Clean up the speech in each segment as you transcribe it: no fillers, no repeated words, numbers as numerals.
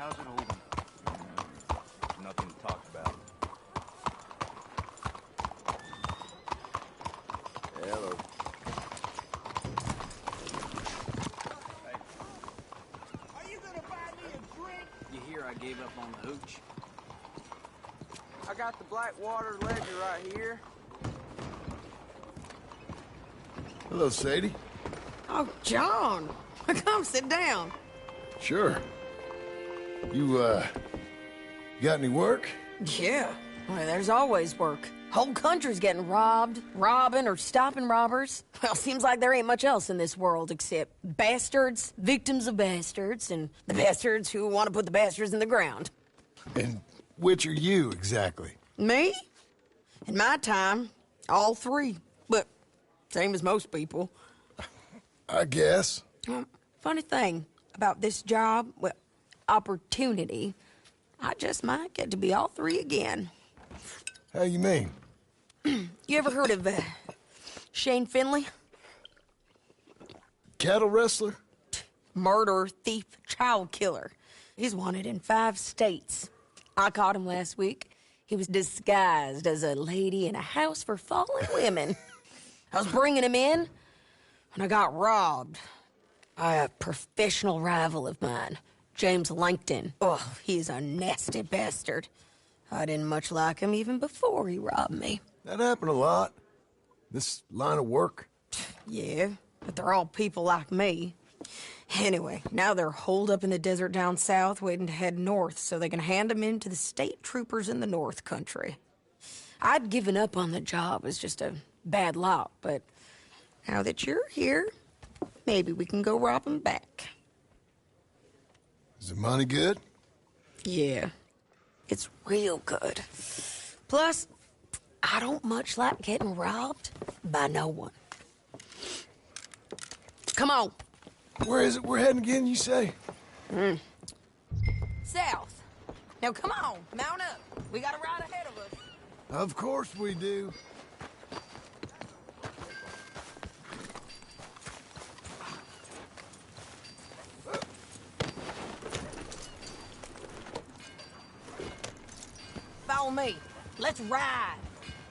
How's it holding up? Nothing to talk about. Hello. Hey. Are you gonna buy me a drink? You hear I gave up on the hooch? I got the Blackwater Ledger right here. Hello, Sadie. Oh, John. Come sit down. Sure. You got any work? Yeah. Well, there's always work. Whole country's getting robbed, robbing, or stopping robbers. Well, seems like there ain't much else in this world except bastards, victims of bastards, and the bastards who want to put the bastards in the ground. And which are you, exactly? Me? In my time, all three. But same as most people. I guess. Funny thing about this job, well, opportunity, I just might get to be all three again. How you mean? You ever heard of Shane Finley? Cattle wrestler? Murderer, thief, child killer. He's wanted in 5 states. I caught him last week. He was disguised as a lady in a house for fallen women. I was bringing him in, and I got robbed by a professional rival of mine, James Langton. Oh, he's a nasty bastard. I didn't much like him even before he robbed me. That happened a lot. This line of work. Yeah, but they're all people like me. Anyway, now they're holed up in the desert down south, waiting to head north so they can hand them in to the state troopers in the north country. I'd given up on the job as just a bad lot, but now that you're here, maybe we can go rob them back. Is the money good? Yeah, it's real good. Plus, I don't much like getting robbed by no one. Come on. Where is it we're heading again, you say? South. Now come on, mount up. We got a ride ahead of us. Of course we do. Follow me. Let's ride.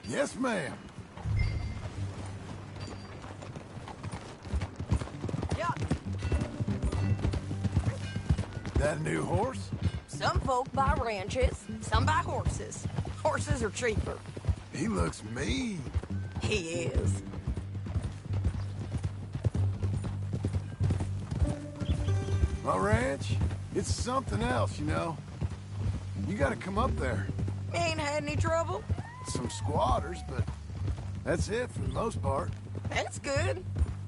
Yes, ma'am. Yeah. That a new horse? Some folk buy ranches, some buy horses. Horses are cheaper. He looks mean. He is. My ranch, it's something else, you know. You gotta come up there. Ain't had any trouble? Some squatters, but that's it for the most part. That's good.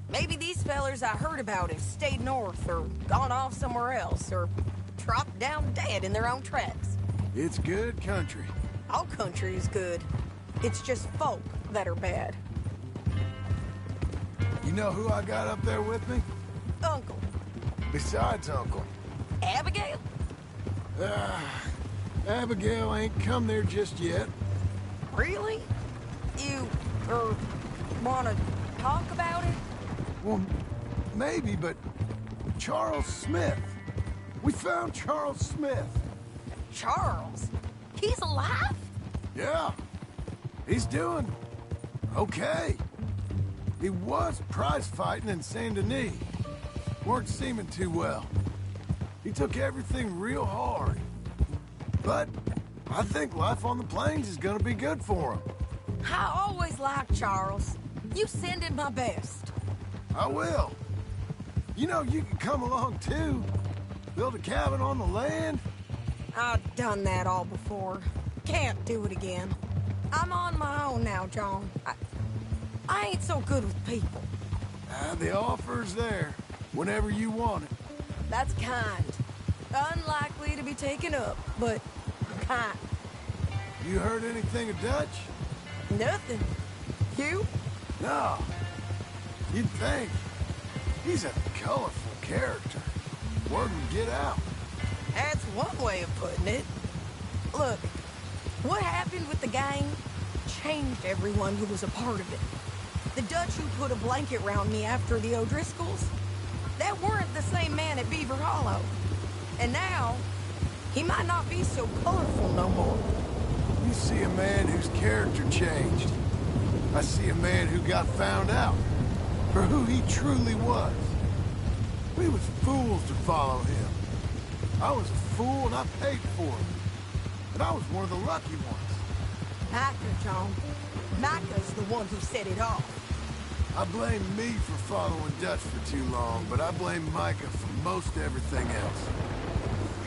Maybe these fellers I heard about have stayed north or gone off somewhere else or dropped down dead in their own tracks. It's good country. All country is good. It's just folk that are bad. You know who I got up there with me? Uncle. Besides Uncle. Abigail? Abigail ain't come there just yet. Really? You, wanna talk about it? Well, maybe, but Charles Smith. We found Charles Smith. Charles? He's alive? Yeah. He's doing okay. He was prize fighting in Saint Denis. Weren't seeming too well. He took everything real hard. But I think life on the plains is gonna be good for him. I always liked Charles. You send him my best. I will. You know, you can come along too. Build a cabin on the land. I've done that all before. Can't do it again. I'm on my own now, John. I ain't so good with people. The offer's there, whenever you want it. That's kind. Unlikely to be taken up, but kind. You heard anything of Dutch? Nothing. You? No. You'd think. He's a colorful character. Word would get out. That's one way of putting it. Look, what happened with the gang changed everyone who was a part of it. The Dutch who put a blanket round me after the O'Driscolls, that weren't the same man at Beaver Hollow. And now, He might not be so colorful no more. You see a man whose character changed. I see a man who got found out for who he truly was. We was fools to follow him. I was a fool and I paid for it. But I was one of the lucky ones. Micah, John. Micah's the one who set it off. I blame me for following Dutch for too long, but I blame Micah for most everything else.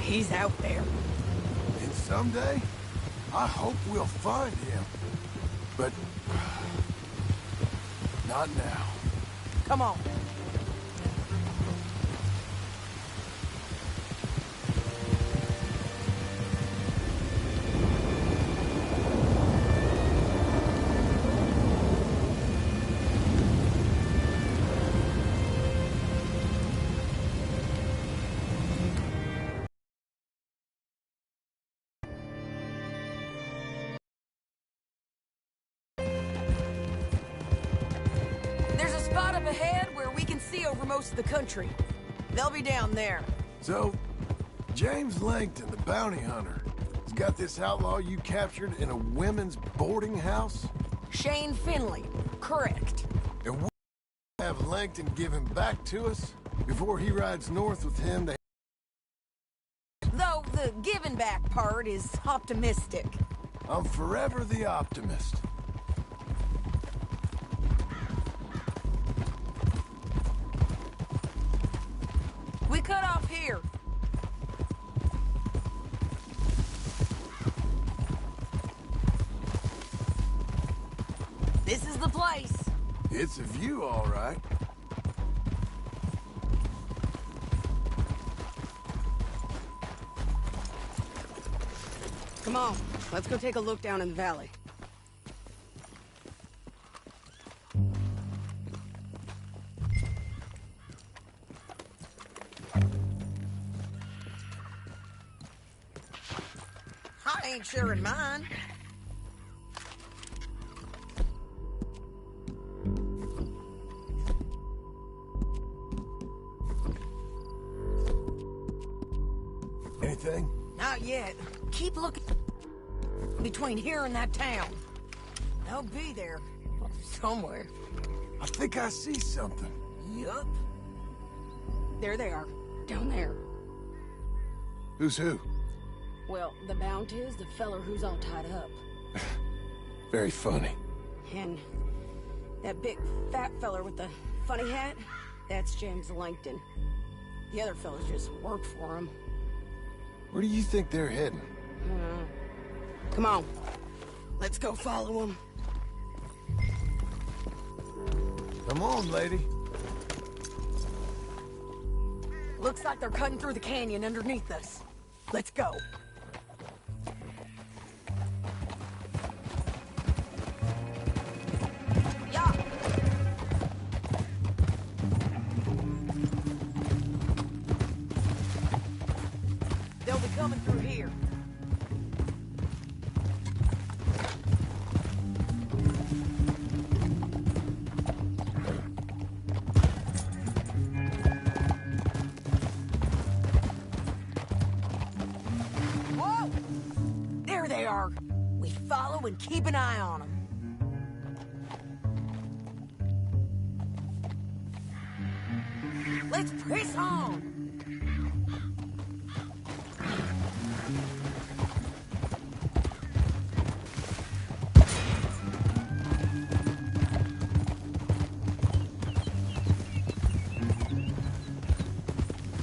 He's out there. And someday, I hope we'll find him. But... not now. Come on. There's a spot up ahead where we can see over most of the country. They'll be down there. So, James Langton, the bounty hunter, has got this outlaw you captured in a women's boarding house? Shane Finley. Correct. And we have Langton give him back to us before he rides north with him to... Though the giving back part is optimistic. I'm forever the optimist. We cut off here. This is the place. It's a view, all right. Come on, let's go take a look down in the valley. I ain't sharing mine. Anything? Not yet. Keep looking between here and that town. They'll be there somewhere. I think I see something. Yup. There they are, down there. Who's who? Well, the bounty is the feller who's all tied up. Very funny. And that big fat feller with the funny hat, that's James Langton. The other fellas just work for him. Where do you think they're heading? Come on. Let's go follow them. Come on, lady. Looks like they're cutting through the canyon underneath us. Let's go. Yeah. They'll be coming through here. Whoa! There they are. We follow and keep an eye on them. Let's press on.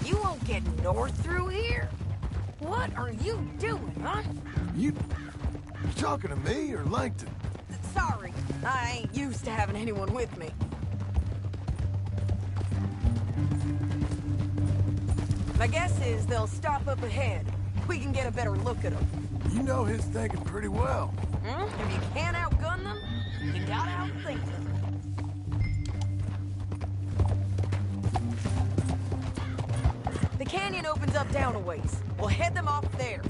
You won't get north through here? What are you doing, huh? You talking to me or Langton? Sorry, I ain't used to having anyone with me. My guess is they'll stop up ahead. We can get a better look at them. You know his thinking pretty well. If you can't outgun them, you gotta outthink them. The canyon opens up down a ways. We'll head them off there.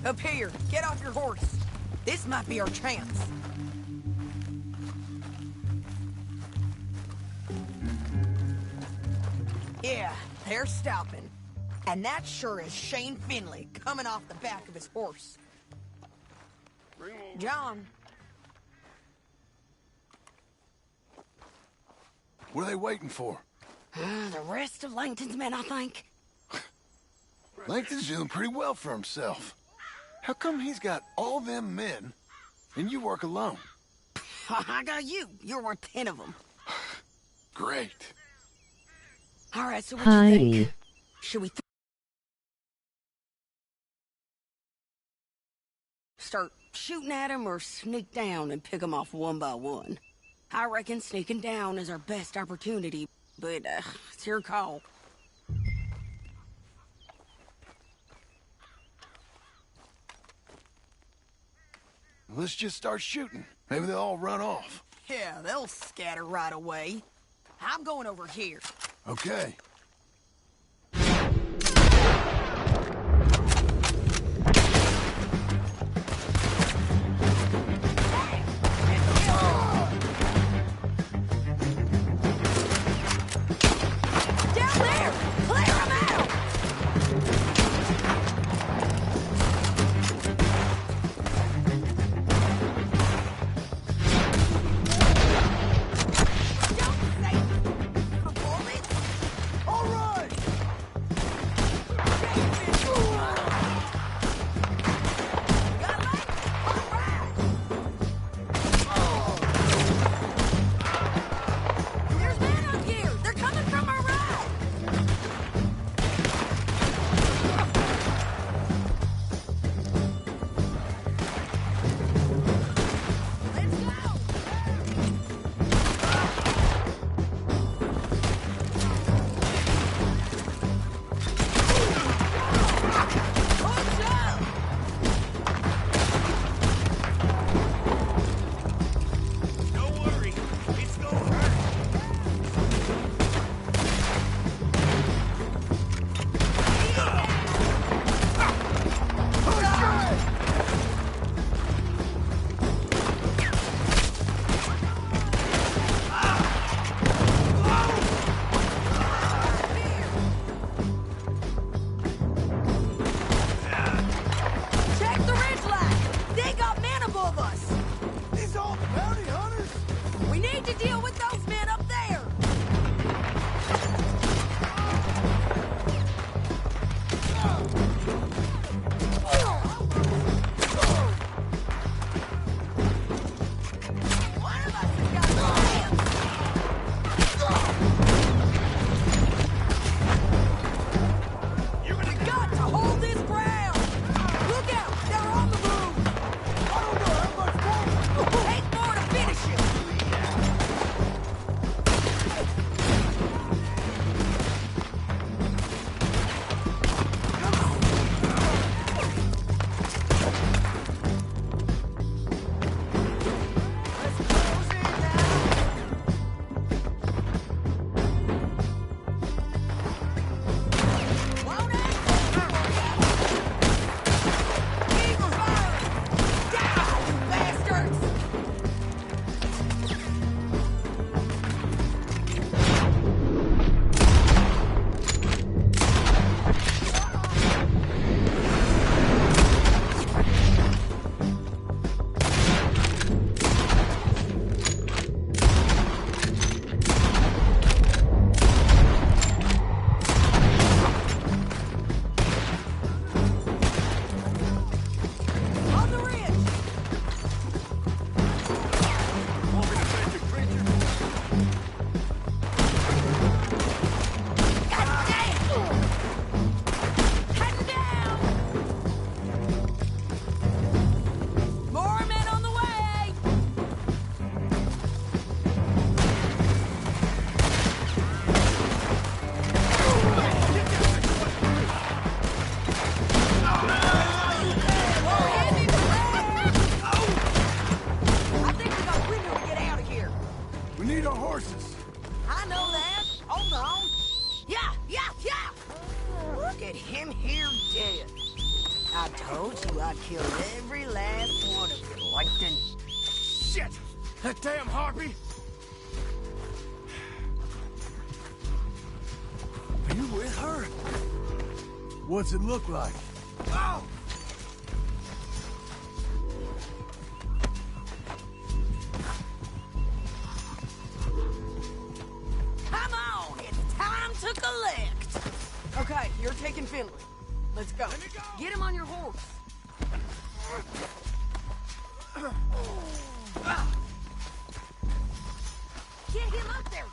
Up here, get off your horse. This might be our chance. Yeah, they're stopping. And that sure is Shane Finley coming off the back of his horse. John. What are they waiting for? The rest of Langton's men, I think. Langton's doing pretty well for himself. How come he's got all them men, and you work alone? I got you. You're worth 10 of them. Great. All right, so what do you think? Should we start shooting at him or sneak down and pick them off one by one? I reckon sneaking down is our best opportunity, but it's your call. Let's just start shooting. Maybe they'll all run off. Yeah, they'll scatter right away. I'm going over here. Okay. Down there! Clear 'em out! Don't say a bullet! All right! Got it? All right! There's men up here! They're coming from our right! Let's go! Push up! Don't worry, it's gonna hurt. Check the ridge line! They got men above us! These all bounty hunters? We need to deal with those men up there! One of us has got hands! You're gonna Got to hold this ground! Look out! They're on the move! I don't know how much more. Take more to finish him! Let's close in now! Won't it? Keep firing! Down, you bastards! On the ridge! God damn! Heading down! More men on the way! More heavy I think we got window to get out of here. We need our horses. I know that. Hold on. Yeah! Look at him here dead. I told you I'd kill every last one of you, Langton. Shit! That damn harpy! Are you with her? What's it look like? Oh! Come on, it's time to collect. Okay, you're taking Finley. Let's go. Let me go. Get him on your horse. Get him up there